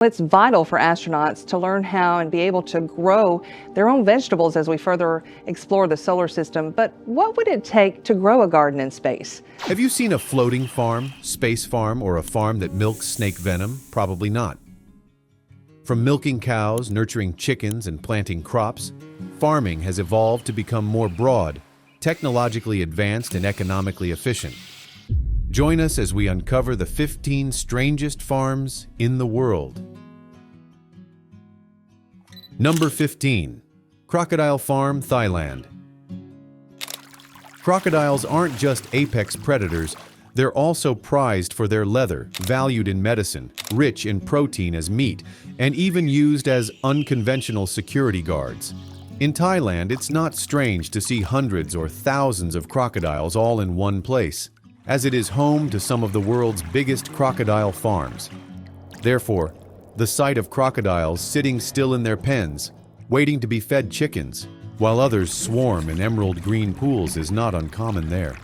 It's vital for astronauts to learn how and be able to grow their own vegetables as we further explore the solar system. But what would it take to grow a garden in space? Have you seen a floating farm, space farm, or a farm that milks snake venom? Probably not. From milking cows, nurturing chickens, and planting crops, farming has evolved to become more broad, technologically advanced, and economically efficient. Join us as we uncover the 15 strangest farms in the world. Number 15. Crocodile Farm, Thailand. Crocodiles aren't just apex predators, they're also prized for their leather, valued in medicine, rich in protein as meat, and even used as unconventional security guards. In Thailand, it's not strange to see hundreds or thousands of crocodiles all in one place, as it is home to some of the world's biggest crocodile farms. Therefore, the sight of crocodiles sitting still in their pens, waiting to be fed chickens, while others swarm in emerald green pools is not uncommon there.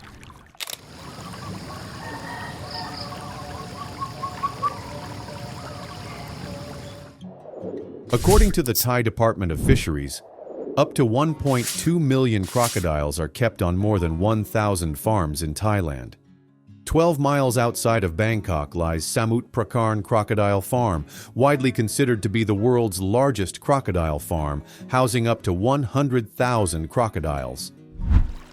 According to the Thai Department of Fisheries, up to 1.2 million crocodiles are kept on more than 1,000 farms in Thailand. 12 miles outside of Bangkok lies Samut Prakarn Crocodile Farm, widely considered to be the world's largest crocodile farm, housing up to 100,000 crocodiles.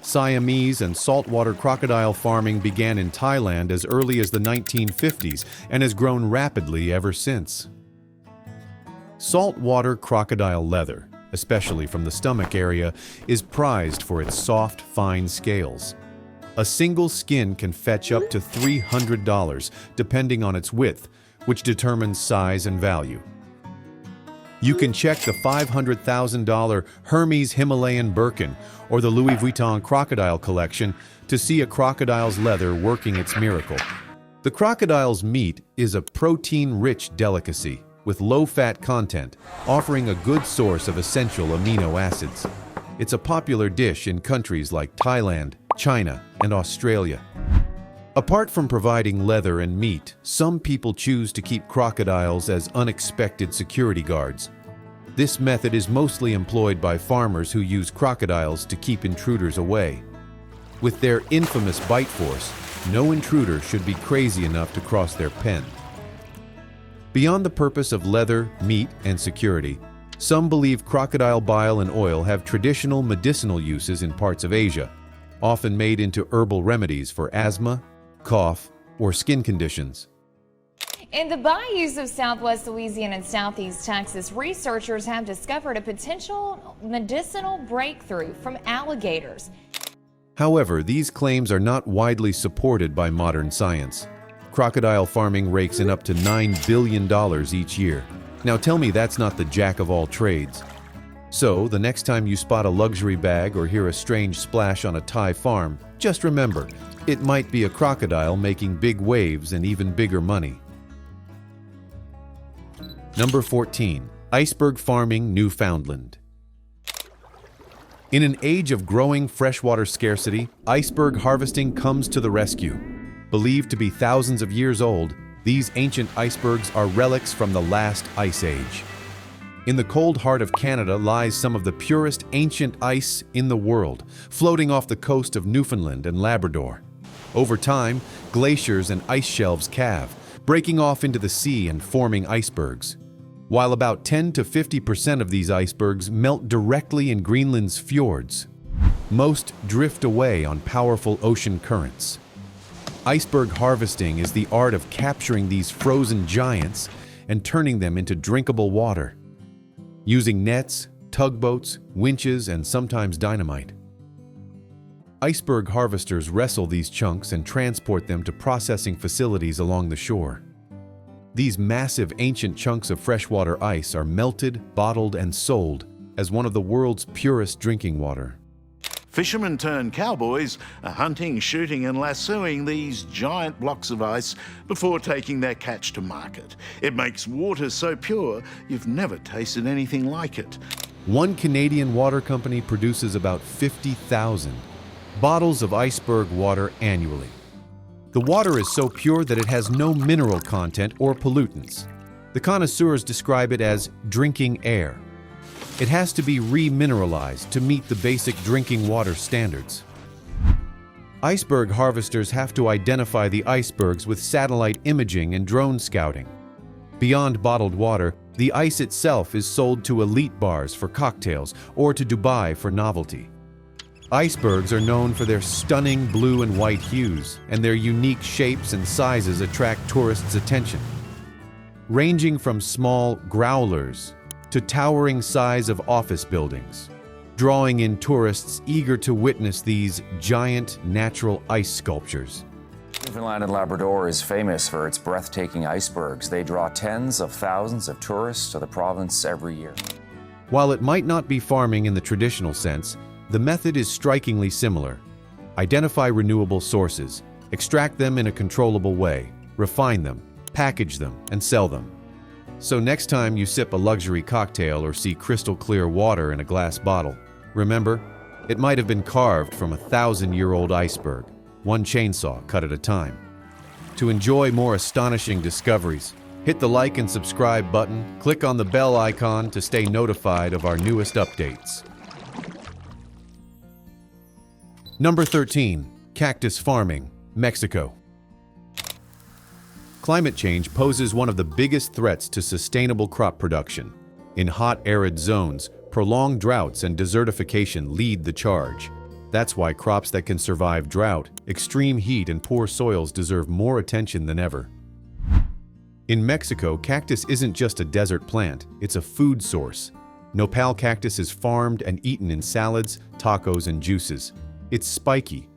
Siamese and saltwater crocodile farming began in Thailand as early as the 1950s and has grown rapidly ever since. Saltwater crocodile leather, especially from the stomach area, is prized for its soft, fine scales. A single skin can fetch up to $300, depending on its width, which determines size and value. You can check the $500,000 Hermes Himalayan Birkin or the Louis Vuitton crocodile collection to see a crocodile's leather working its miracle. The crocodile's meat is a protein-rich delicacy with low-fat content, offering a good source of essential amino acids. It's a popular dish in countries like Thailand, China, and Australia. Apart from providing leather and meat, some people choose to keep crocodiles as unexpected security guards. This method is mostly employed by farmers who use crocodiles to keep intruders away. With their infamous bite force, no intruder should be crazy enough to cross their pen. Beyond the purpose of leather, meat, and security, some believe crocodile bile and oil have traditional medicinal uses in parts of Asia, often made into herbal remedies for asthma, cough, or skin conditions. In the bayous of southwest Louisiana and southeast Texas, researchers have discovered a potential medicinal breakthrough from alligators. However, these claims are not widely supported by modern science. Crocodile farming rakes in up to $9 billion each year. Now tell me that's not the jack of all trades. So, the next time you spot a luxury bag or hear a strange splash on a Thai farm, just remember, it might be a crocodile making big waves and even bigger money. Number 14. Iceberg Farming, Newfoundland. In an age of growing freshwater scarcity, iceberg harvesting comes to the rescue. Believed to be thousands of years old, these ancient icebergs are relics from the last ice age. In the cold heart of Canada lies some of the purest ancient ice in the world, floating off the coast of Newfoundland and Labrador. Over time, glaciers and ice shelves calve, breaking off into the sea and forming icebergs. While about 10 to 50% of these icebergs melt directly in Greenland's fjords, most drift away on powerful ocean currents. Iceberg harvesting is the art of capturing these frozen giants and turning them into drinkable water, using nets, tugboats, winches, and sometimes dynamite. Iceberg harvesters wrestle these chunks and transport them to processing facilities along the shore. These massive ancient chunks of freshwater ice are melted, bottled, and sold as one of the world's purest drinking water. Fishermen turned cowboys are hunting, shooting and lassoing these giant blocks of ice before taking their catch to market. It makes water so pure you've never tasted anything like it. One Canadian water company produces about 50,000 bottles of iceberg water annually. The water is so pure that it has no mineral content or pollutants. The connoisseurs describe it as drinking air. It has to be remineralized to meet the basic drinking water standards. Iceberg harvesters have to identify the icebergs with satellite imaging and drone scouting. Beyond bottled water, the ice itself is sold to elite bars for cocktails or to Dubai for novelty. Icebergs are known for their stunning blue and white hues, and their unique shapes and sizes attract tourists' attention. Ranging from small growlers to towering size of office buildings, drawing in tourists eager to witness these giant natural ice sculptures. Newfoundland and Labrador is famous for its breathtaking icebergs. They draw tens of thousands of tourists to the province every year. While it might not be farming in the traditional sense, the method is strikingly similar. Identify renewable sources, extract them in a controllable way, refine them, package them, and sell them. So next time you sip a luxury cocktail or see crystal clear water in a glass bottle, remember, it might have been carved from a 1,000-year-old iceberg, one chainsaw cut at a time. To enjoy more astonishing discoveries, hit the like and subscribe button, click on the bell icon to stay notified of our newest updates. Number 13. Cactus farming, Mexico. Climate change poses one of the biggest threats to sustainable crop production. In hot, arid zones, prolonged droughts and desertification lead the charge. That's why crops that can survive drought, extreme heat, and poor soils deserve more attention than ever. In Mexico, cactus isn't just a desert plant, it's a food source. Nopal cactus is farmed and eaten in salads, tacos, and juices. It's spiky,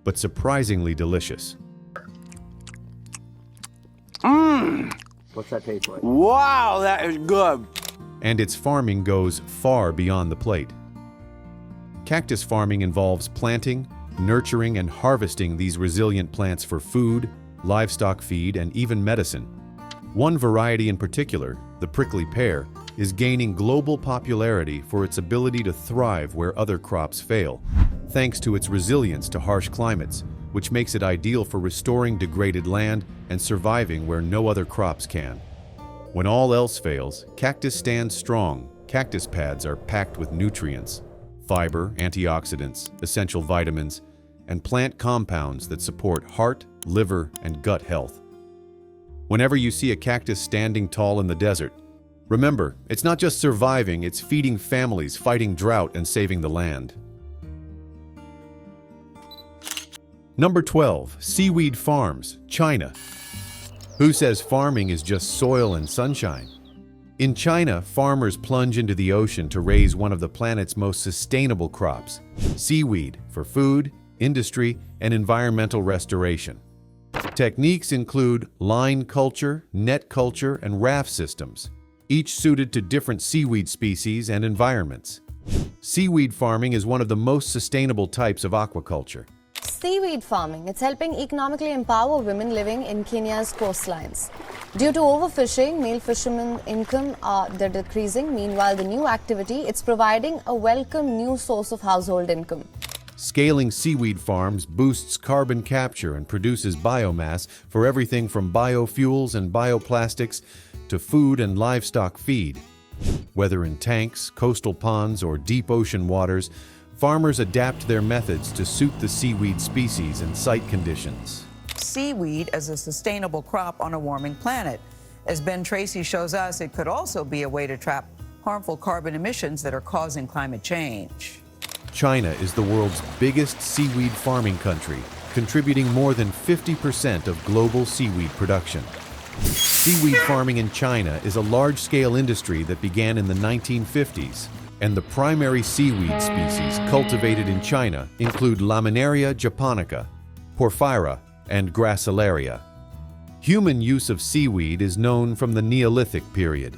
but surprisingly delicious. What's that taste like? Wow, that is good. And its farming goes far beyond the plate. Cactus farming involves planting, nurturing, and harvesting these resilient plants for food, livestock feed, and even medicine. One variety in particular, the prickly pear, is gaining global popularity for its ability to thrive where other crops fail, thanks to its resilience to harsh climates, which makes it ideal for restoring degraded land and surviving where no other crops can. When all else fails, cactus stands strong. Cactus pads are packed with nutrients, fiber, antioxidants, essential vitamins, and plant compounds that support heart, liver, and gut health. Whenever you see a cactus standing tall in the desert, remember, it's not just surviving, it's feeding families, fighting drought, and saving the land. Number 12. Seaweed Farms, China. Who says farming is just soil and sunshine? In China, farmers plunge into the ocean to raise one of the planet's most sustainable crops, seaweed, for food, industry, and environmental restoration. Techniques include line culture, net culture, and raft systems, each suited to different seaweed species and environments. Seaweed farming is one of the most sustainable types of aquaculture. Seaweed farming, it's helping economically empower women living in Kenya's coastlines. Due to overfishing, male fishermen income they're decreasing. Meanwhile, the new activity, it's providing a welcome new source of household income. Scaling seaweed farms boosts carbon capture and produces biomass for everything from biofuels and bioplastics to food and livestock feed. Whether in tanks, coastal ponds, or deep ocean waters, farmers adapt their methods to suit the seaweed species and site conditions. Seaweed as a sustainable crop on a warming planet. As Ben Tracy shows us, it could also be a way to trap harmful carbon emissions that are causing climate change. China is the world's biggest seaweed farming country, contributing more than 50% of global seaweed production. Seaweed farming in China is a large-scale industry that began in the 1950s. And the primary seaweed species cultivated in China include Laminaria japonica, Porphyra, and Gracilaria. Human use of seaweed is known from the Neolithic period.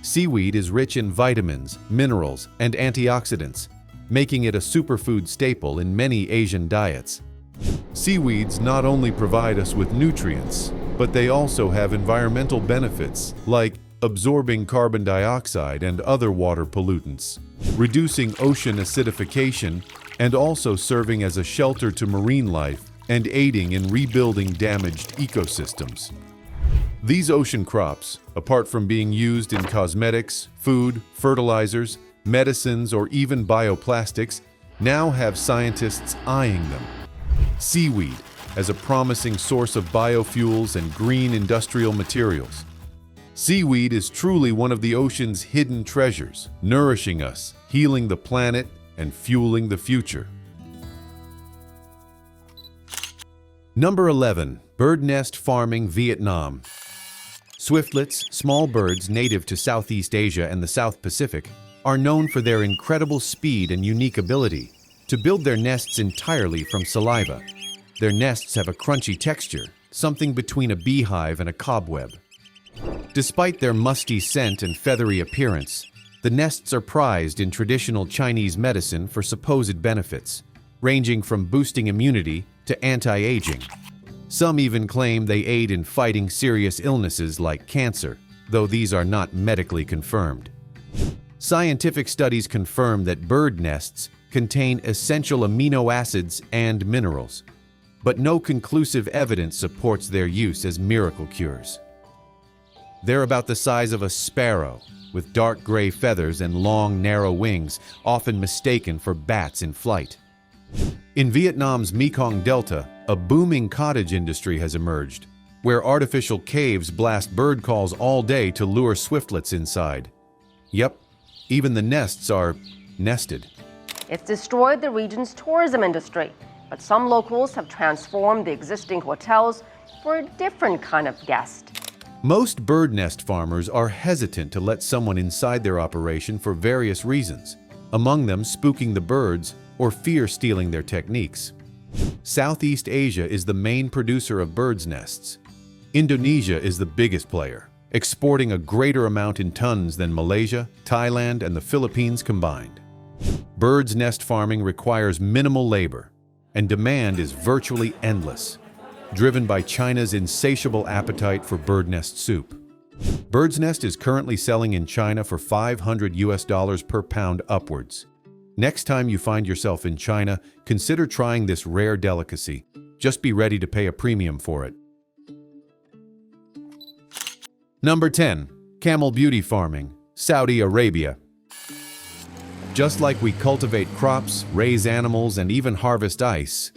Seaweed is rich in vitamins, minerals, and antioxidants, making it a superfood staple in many Asian diets. Seaweeds not only provide us with nutrients, but they also have environmental benefits like absorbing carbon dioxide and other water pollutants, reducing ocean acidification, and also serving as a shelter to marine life and aiding in rebuilding damaged ecosystems. These ocean crops, apart from being used in cosmetics, food, fertilizers, medicines, or even bioplastics, now have scientists eyeing them. Seaweed, as a promising source of biofuels and green industrial materials. Seaweed is truly one of the ocean's hidden treasures, nourishing us, healing the planet, and fueling the future. Number 11. Bird nest farming, Vietnam. Swiftlets, small birds native to Southeast Asia and the South Pacific, are known for their incredible speed and unique ability to build their nests entirely from saliva. Their nests have a crunchy texture, something between a beehive and a cobweb. Despite their musty scent and feathery appearance, the nests are prized in traditional Chinese medicine for supposed benefits, ranging from boosting immunity to anti-aging. Some even claim they aid in fighting serious illnesses like cancer, though these are not medically confirmed. Scientific studies confirm that bird nests contain essential amino acids and minerals, but no conclusive evidence supports their use as miracle cures. They're about the size of a sparrow, with dark gray feathers and long, narrow wings, often mistaken for bats in flight. In Vietnam's Mekong Delta, a booming cottage industry has emerged, where artificial caves blast bird calls all day to lure swiftlets inside. Yep, even the nests are nested. It's destroyed the region's tourism industry, but some locals have transformed the existing hotels for a different kind of guest. Most bird nest farmers are hesitant to let someone inside their operation for various reasons, among them spooking the birds or fear stealing their techniques. Southeast Asia is the main producer of birds' nests. Indonesia is the biggest player, exporting a greater amount in tons than Malaysia, Thailand, and the Philippines combined. Birds' nest farming requires minimal labor, and demand is virtually endless, driven by China's insatiable appetite for bird nest soup. Bird's nest is currently selling in China for $500 per pound upwards. Next time you find yourself in China, consider trying this rare delicacy. Just be ready to pay a premium for it. Number 10. Camel beauty farming, Saudi Arabia. Just like we cultivate crops, raise animals, and even harvest ice,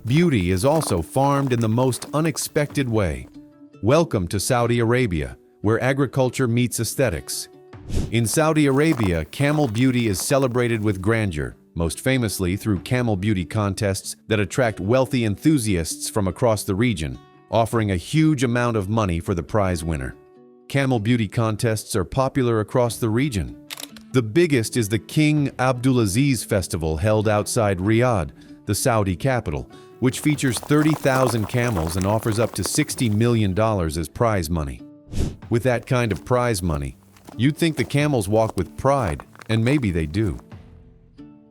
beauty is also farmed in the most unexpected way. Welcome to Saudi Arabia, where agriculture meets aesthetics. In Saudi Arabia, camel beauty is celebrated with grandeur, most famously through camel beauty contests that attract wealthy enthusiasts from across the region, offering a huge amount of money for the prize winner. Camel beauty contests are popular across the region. The biggest is the King Abdulaziz Festival held outside Riyadh, the Saudi capital, which features 30,000 camels and offers up to $60 million as prize money. With that kind of prize money, you'd think the camels walk with pride, and maybe they do.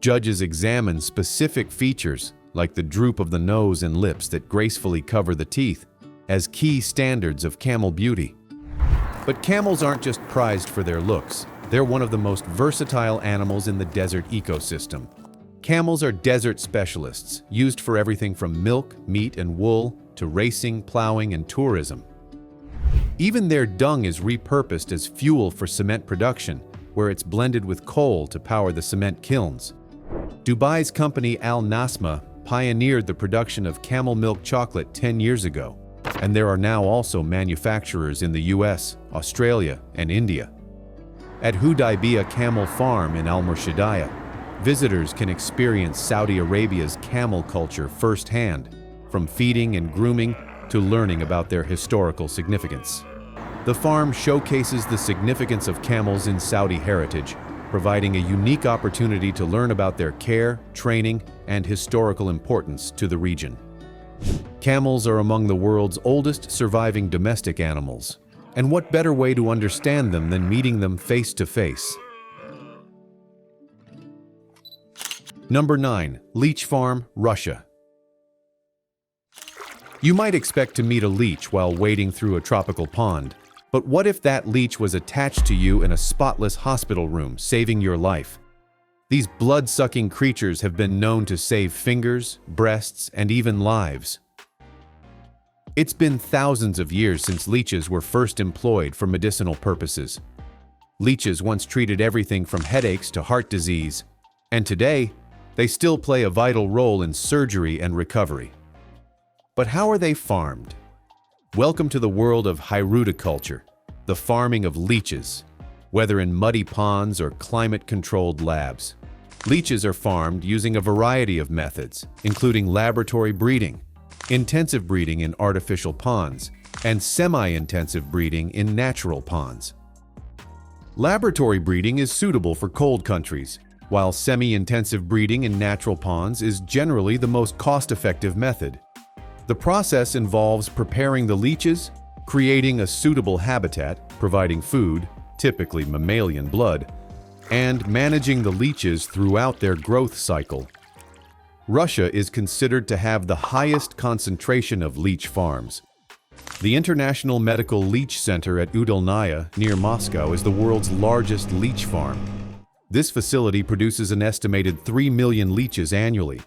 Judges examine specific features, like the droop of the nose and lips that gracefully cover the teeth, as key standards of camel beauty. But camels aren't just prized for their looks. They're one of the most versatile animals in the desert ecosystem. Camels are desert specialists, used for everything from milk, meat, and wool to racing, plowing, and tourism. Even their dung is repurposed as fuel for cement production, where it's blended with coal to power the cement kilns. Dubai's company Al Nasma pioneered the production of camel milk chocolate 10 years ago, and there are now also manufacturers in the US, Australia, and India. At Hudaybiyah Camel Farm in Al Murshidiyah, visitors can experience Saudi Arabia's camel culture firsthand, from feeding and grooming to learning about their historical significance. The farm showcases the significance of camels in Saudi heritage, providing a unique opportunity to learn about their care, training, and historical importance to the region. Camels are among the world's oldest surviving domestic animals, and what better way to understand them than meeting them face to face? Number 9. Leech Farm, Russia. You might expect to meet a leech while wading through a tropical pond, but what if that leech was attached to you in a spotless hospital room, saving your life? These blood-sucking creatures have been known to save fingers, breasts, and even lives. It's been thousands of years since leeches were first employed for medicinal purposes. Leeches once treated everything from headaches to heart disease, and today, they still play a vital role in surgery and recovery. But how are they farmed? Welcome to the world of hyrudiculture, the farming of leeches, whether in muddy ponds or climate-controlled labs. Leeches are farmed using a variety of methods, including laboratory breeding, intensive breeding in artificial ponds, and semi-intensive breeding in natural ponds. Laboratory breeding is suitable for cold countries, while semi-intensive breeding in natural ponds is generally the most cost-effective method. The process involves preparing the leeches, creating a suitable habitat, providing food, typically mammalian blood, and managing the leeches throughout their growth cycle. Russia is considered to have the highest concentration of leech farms. The International Medical Leech Center at Udalnaya, near Moscow, is the world's largest leech farm. This facility produces an estimated 3 million leeches annually.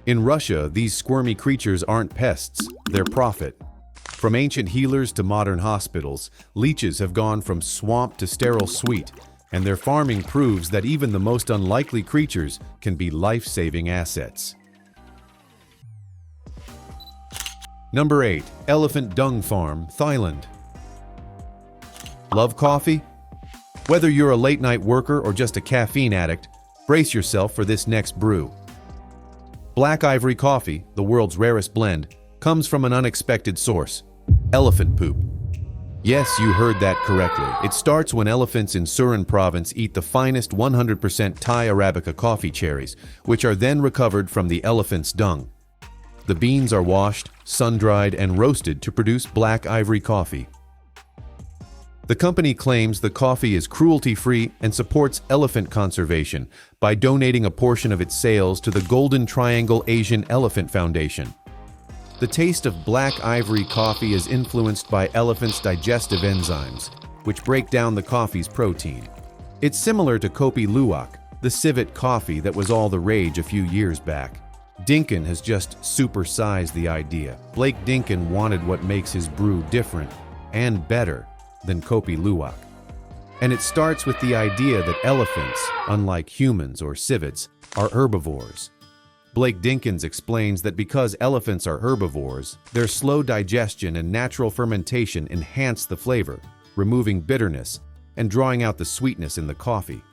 In Russia, these squirmy creatures aren't pests, they're profit. From ancient healers to modern hospitals, leeches have gone from swamp to sterile suite, and their farming proves that even the most unlikely creatures can be life-saving assets. Number 8. Elephant Dung Farm, Thailand. Love coffee? Whether you're a late-night worker or just a caffeine addict, brace yourself for this next brew. Black ivory coffee, the world's rarest blend, comes from an unexpected source: elephant poop. Yes, you heard that correctly. It starts when elephants in Surin province eat the finest 100% Thai Arabica coffee cherries, which are then recovered from the elephant's dung. The beans are washed, sun-dried, and roasted to produce black ivory coffee. The company claims the coffee is cruelty-free and supports elephant conservation by donating a portion of its sales to the Golden Triangle Asian Elephant Foundation. The taste of black ivory coffee is influenced by elephants' digestive enzymes, which break down the coffee's protein. It's similar to Kopi Luwak, the civet coffee that was all the rage a few years back. Dinkin has just supersized the idea. Blake Dinkin wanted what makes his brew different and better than Kopi Luwak. And it starts with the idea that elephants, unlike humans or civets, are herbivores. Blake Dinkins explains that because elephants are herbivores, their slow digestion and natural fermentation enhance the flavor, removing bitterness and drawing out the sweetness in the coffee.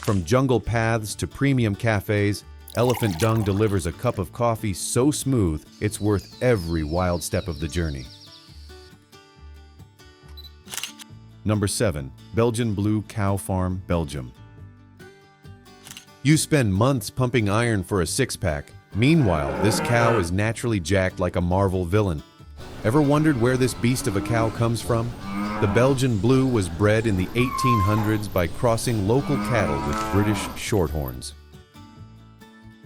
From jungle paths to premium cafes, Elephant Dung delivers a cup of coffee so smooth, it's worth every wild step of the journey. Number 7. Belgian Blue Cow Farm, Belgium. You spend months pumping iron for a six-pack. Meanwhile, this cow is naturally jacked like a Marvel villain. Ever wondered where this beast of a cow comes from? The Belgian Blue was bred in the 1800s by crossing local cattle with British Shorthorns.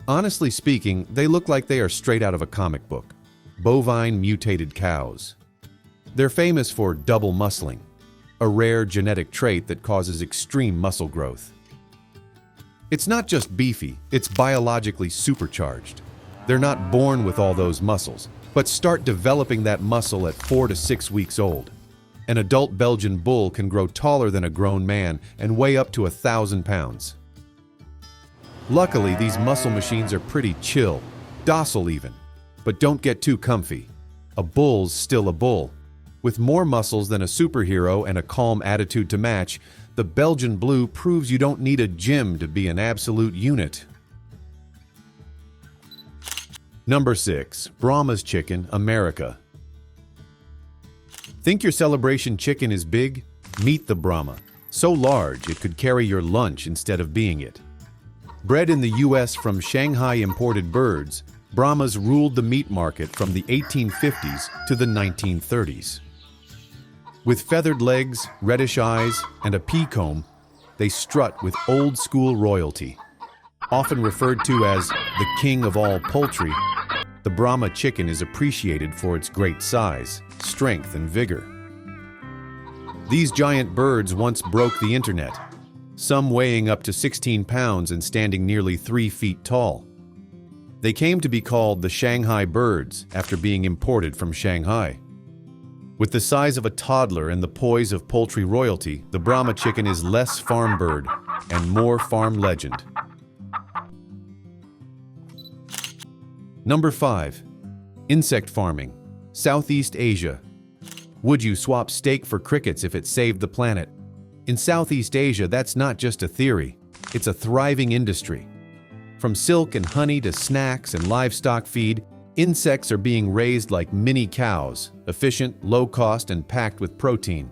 Honestly speaking, they look like they are straight out of a comic book. Bovine mutated cows. They're famous for double muscling, a rare genetic trait that causes extreme muscle growth. It's not just beefy, it's biologically supercharged. They're not born with all those muscles, but start developing that muscle at 4 to 6 weeks old. An adult Belgian bull can grow taller than a grown man and weigh up to 1,000 pounds. Luckily, these muscle machines are pretty chill, docile even, but don't get too comfy. A bull's still a bull. With more muscles than a superhero and a calm attitude to match, the Belgian Blue proves you don't need a gym to be an absolute unit. Number 6. Brahma's Chicken, America. Think your celebration chicken is big? Meet the Brahma. So large it could carry your lunch instead of being it. Bred in the U.S. from Shanghai imported birds, Brahmas ruled the meat market from the 1850s to the 1930s. With feathered legs, reddish eyes, and a pea comb, they strut with old-school royalty. Often referred to as the king of all poultry, the Brahma chicken is appreciated for its great size, strength, and vigor. These giant birds once broke the internet, some weighing up to 16 pounds and standing nearly 3 feet tall. They came to be called the Shanghai birds after being imported from Shanghai. With the size of a toddler and the poise of poultry royalty, the Brahma chicken is less farm bird and more farm legend. Number 5. Insect farming. Southeast Asia. Would you swap steak for crickets if it saved the planet? In Southeast Asia, that's not just a theory. It's a thriving industry. From silk and honey to snacks and livestock feed, insects are being raised like mini cows, efficient, low-cost, and packed with protein.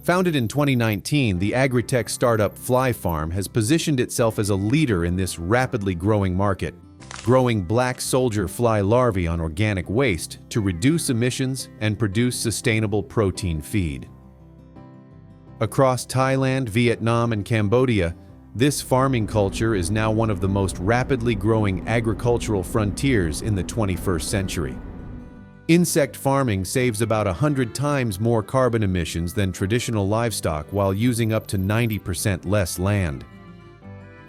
Founded in 2019, the agri-tech startup Fly Farm has positioned itself as a leader in this rapidly growing market, growing black soldier fly larvae on organic waste to reduce emissions and produce sustainable protein feed. Across Thailand, Vietnam, and Cambodia, this farming culture is now one of the most rapidly growing agricultural frontiers in the 21st century. Insect farming saves about 100 times more carbon emissions than traditional livestock while using up to 90% less land.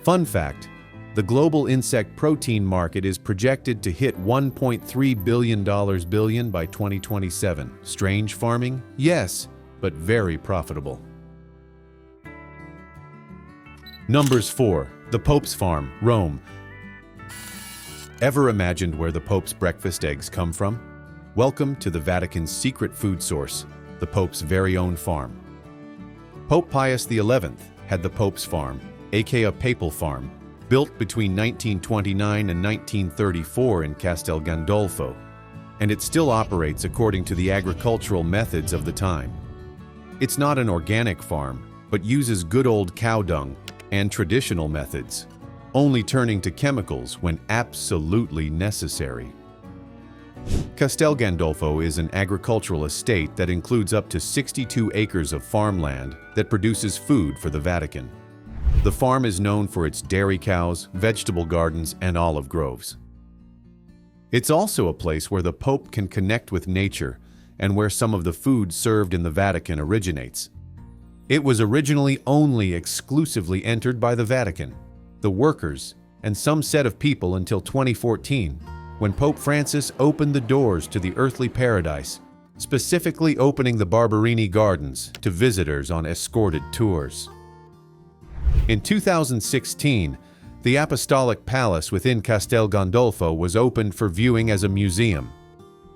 Fun fact, the global insect protein market is projected to hit $1.3 billion by 2027. Strange farming? Yes, but very profitable. Numbers 4. The Pope's Farm, Rome. Ever imagined where the Pope's breakfast eggs come from? Welcome to the Vatican's secret food source, the Pope's very own farm. Pope Pius XI had the Pope's Farm, aka a papal farm, built between 1929 and 1934 in Castel Gandolfo, and it still operates according to the agricultural methods of the time. It's not an organic farm, but uses good old cow dung and traditional methods, only turning to chemicals when absolutely necessary. Castel Gandolfo is an agricultural estate that includes up to 62 acres of farmland that produces food for the Vatican. The farm is known for its dairy cows, vegetable gardens, and olive groves. It's also a place where the Pope can connect with nature and where some of the food served in the Vatican originates. It was originally only exclusively entered by the Vatican, the workers, and some set of people until 2014, when Pope Francis opened the doors to the earthly paradise, specifically opening the Barberini Gardens to visitors on escorted tours. In 2016, the Apostolic Palace within Castel Gandolfo was opened for viewing as a museum.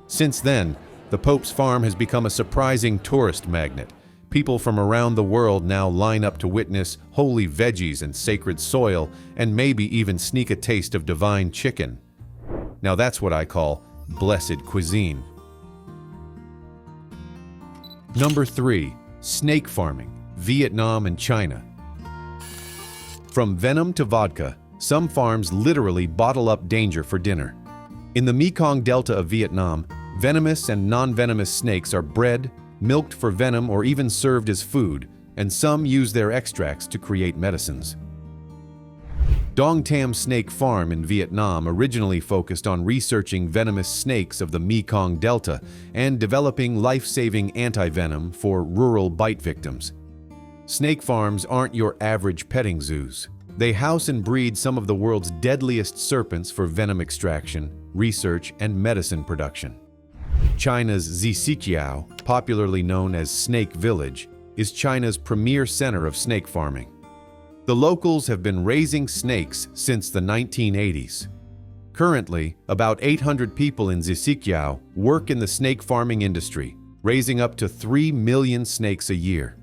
Since then, the Pope's Farm has become a surprising tourist magnet. People from around the world now line up to witness holy veggies and sacred soil, and maybe even sneak a taste of divine chicken. Now that's what I call blessed cuisine. Number 3. Snake farming, Vietnam and China. From venom to vodka, some farms literally bottle up danger for dinner. In the Mekong Delta of Vietnam, venomous and non-venomous snakes are bred, milked for venom, or even served as food, and some use their extracts to create medicines. Dong Tam Snake Farm in Vietnam originally focused on researching venomous snakes of the Mekong Delta and developing life-saving anti-venom for rural bite victims. Snake farms aren't your average petting zoos. They house and breed some of the world's deadliest serpents for venom extraction, research, and medicine production. China's Zhizhijiao, popularly known as Snake Village, is China's premier center of snake farming. The locals have been raising snakes since the 1980s. Currently, about 800 people in Zhizhijiao work in the snake farming industry, raising up to 3 million snakes a year.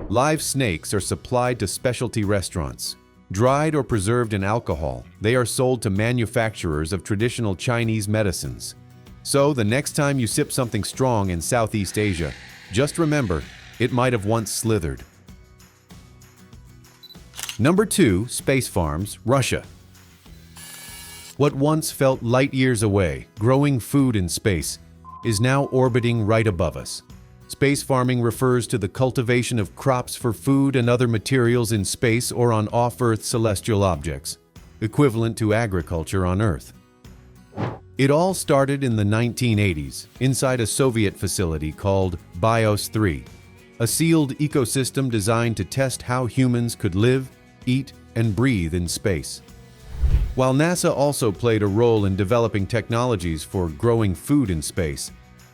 Live snakes are supplied to specialty restaurants. Dried or preserved in alcohol, they are sold to manufacturers of traditional Chinese medicines. So the next time you sip something strong in Southeast Asia, just remember, it might have once slithered. Number 2. Space farms, Russia. What once felt light years away, growing food in space, is now orbiting right above us. Space farming refers to the cultivation of crops for food and other materials in space or on off-Earth celestial objects, equivalent to agriculture on Earth. It all started in the 1980s, inside a Soviet facility called BIOS 3, a sealed ecosystem designed to test how humans could live, eat, and breathe in space. While NASA also played a role in developing technologies for growing food in space,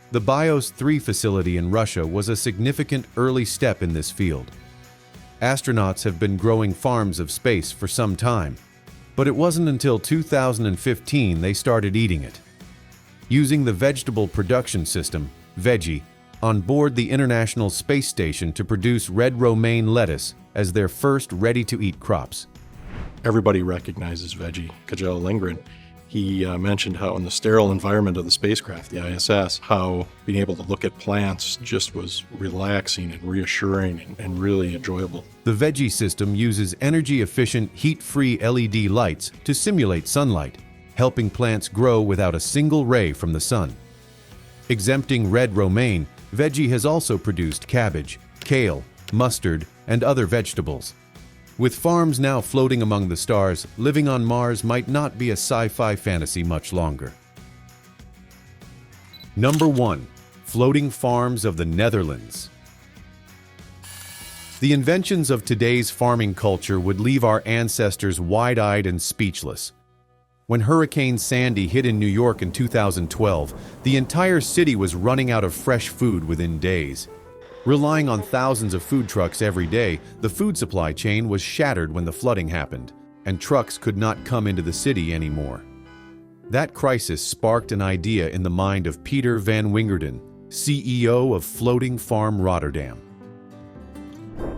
The Bios 3 facility in Russia was a significant early step in this field. Astronauts have been growing farms of space for some time, but it wasn't until 2015 they started eating it. Using the vegetable production system, Veggie, on board the International Space Station to produce red romaine lettuce as their first ready-to-eat crops. Everybody recognizes Veggie. Kajal Lindgren, he mentioned how in the sterile environment of the spacecraft, the ISS, how being able to look at plants just was relaxing and reassuring and really enjoyable. The Veggie system uses energy-efficient, heat-free LED lights to simulate sunlight, helping plants grow without a single ray from the sun. Exempting red romaine, Veggie has also produced cabbage, kale, mustard, and other vegetables. With farms now floating among the stars, living on Mars might not be a sci-fi fantasy much longer. Number 1. Floating farms of the Netherlands. The inventions of today's farming culture would leave our ancestors wide-eyed and speechless. When Hurricane Sandy hit in New York in 2012, the entire city was running out of fresh food within days. Relying on thousands of food trucks every day, the food supply chain was shattered when the flooding happened, and trucks could not come into the city anymore. That crisis sparked an idea in the mind of Peter van Wingerden, CEO of Floating Farm Rotterdam.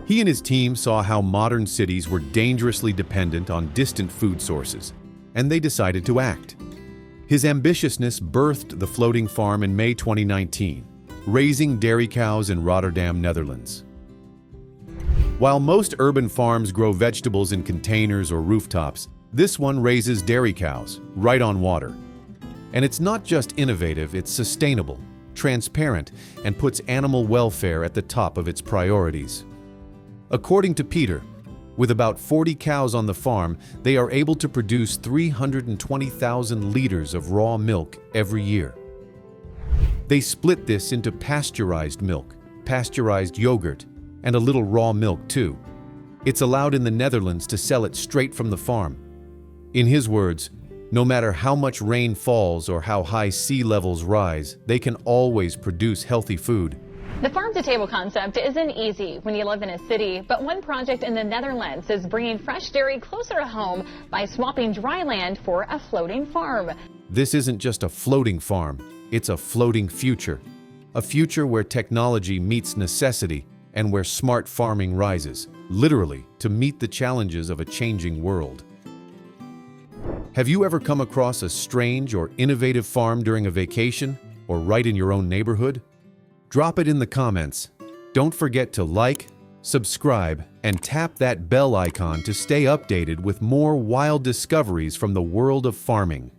He and his team saw how modern cities were dangerously dependent on distant food sources, and they decided to act. His ambitiousness birthed the floating farm in May 2019, raising dairy cows in Rotterdam, Netherlands. While most urban farms grow vegetables in containers or rooftops, this one raises dairy cows right on water. And it's not just innovative, it's sustainable, transparent, and puts animal welfare at the top of its priorities. According to Peter, with about 40 cows on the farm, they are able to produce 320,000 liters of raw milk every year. They split this into pasteurized milk, pasteurized yogurt, and a little raw milk too. It's allowed in the Netherlands to sell it straight from the farm. In his words, no matter how much rain falls or how high sea levels rise, they can always produce healthy food. The farm-to-table concept isn't easy when you live in a city, but one project in the Netherlands is bringing fresh dairy closer to home by swapping dry land for a floating farm. This isn't just a floating farm, it's a floating future. A future where technology meets necessity and where smart farming rises, literally, to meet the challenges of a changing world. Have you ever come across a strange or innovative farm during a vacation or right in your own neighborhood? Drop it in the comments. Don't forget to like, subscribe, and tap that bell icon to stay updated with more wild discoveries from the world of farming.